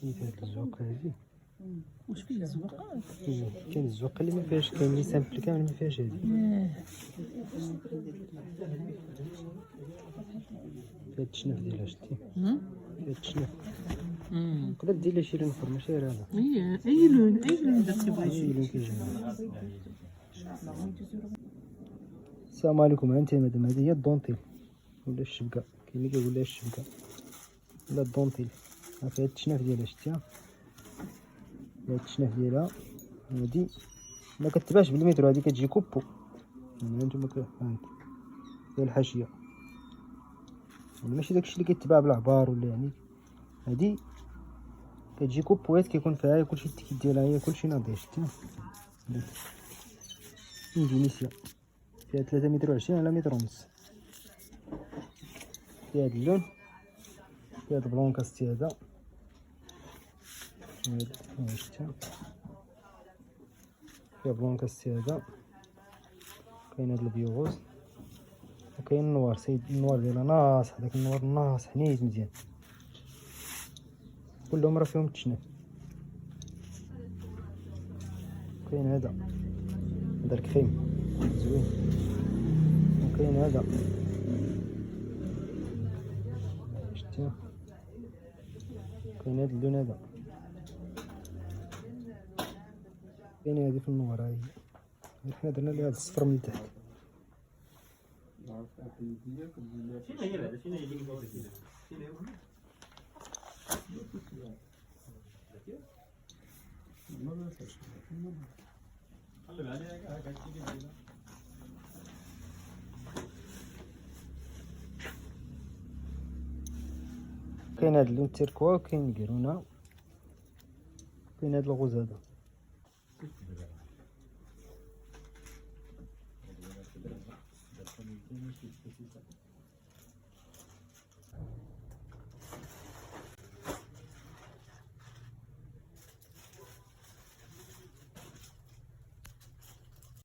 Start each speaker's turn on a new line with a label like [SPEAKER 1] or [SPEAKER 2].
[SPEAKER 1] كاين هاد الزواقه هادي.
[SPEAKER 2] واش فيه الزواقه؟
[SPEAKER 1] كاين الزواقه اللي ما فيهاش، كاين اللي سامبل كامل ما فيهاش هادي. فيها التشنف ديالها شتي، فيها التشنف. تقدر دير لها شي لون اخر ماشي غير هذا.
[SPEAKER 2] اي لون درتي بغيتي.
[SPEAKER 1] اي لون كيجبد. السلام عليكم. هانتي مدام، هذه هي الدونتيل ولا الشبكه، كاين اللي كيقول لها الشبكه ولا الدونتيل. ها فيها التشناف ديالها شتيها، فيها التشناف ديالها. هادي ما كتباعش بالمترو، هادي كتجي كوبو. يعني هانتوما هانت فيها الحاشيه، يعني ماشي داكشي اللي كيتباع بالعبار ولا يعني. هادي كتجي كوبوات كيكون فيها كلشي، التيكيت ديالها هي كلشي ناضي شتي. اندونيسيا، فيها 3 متر و20 على متر ونص. فيها هاد اللون، فيها هاد البلونكاستي هذا، هاد شتيها. فيها بلونكاستي هذا، كاين هاد البيوغوز، وكاين النوار. سيد النوار ديالها ناصح، داك النوار ناصح نيت مزيان. كلهم راه فيهم التشناف. كاين هذا الكريم زوين، وكاين هذا شتيها. كاين هاد اللون هذا، كاين هادي في النوار. هاهي حنا درنا ليها هاد الصفر من تحت. كاين هاد اللون تيركوا، كاين الكيرونا، كاين هاد الغوز هذا.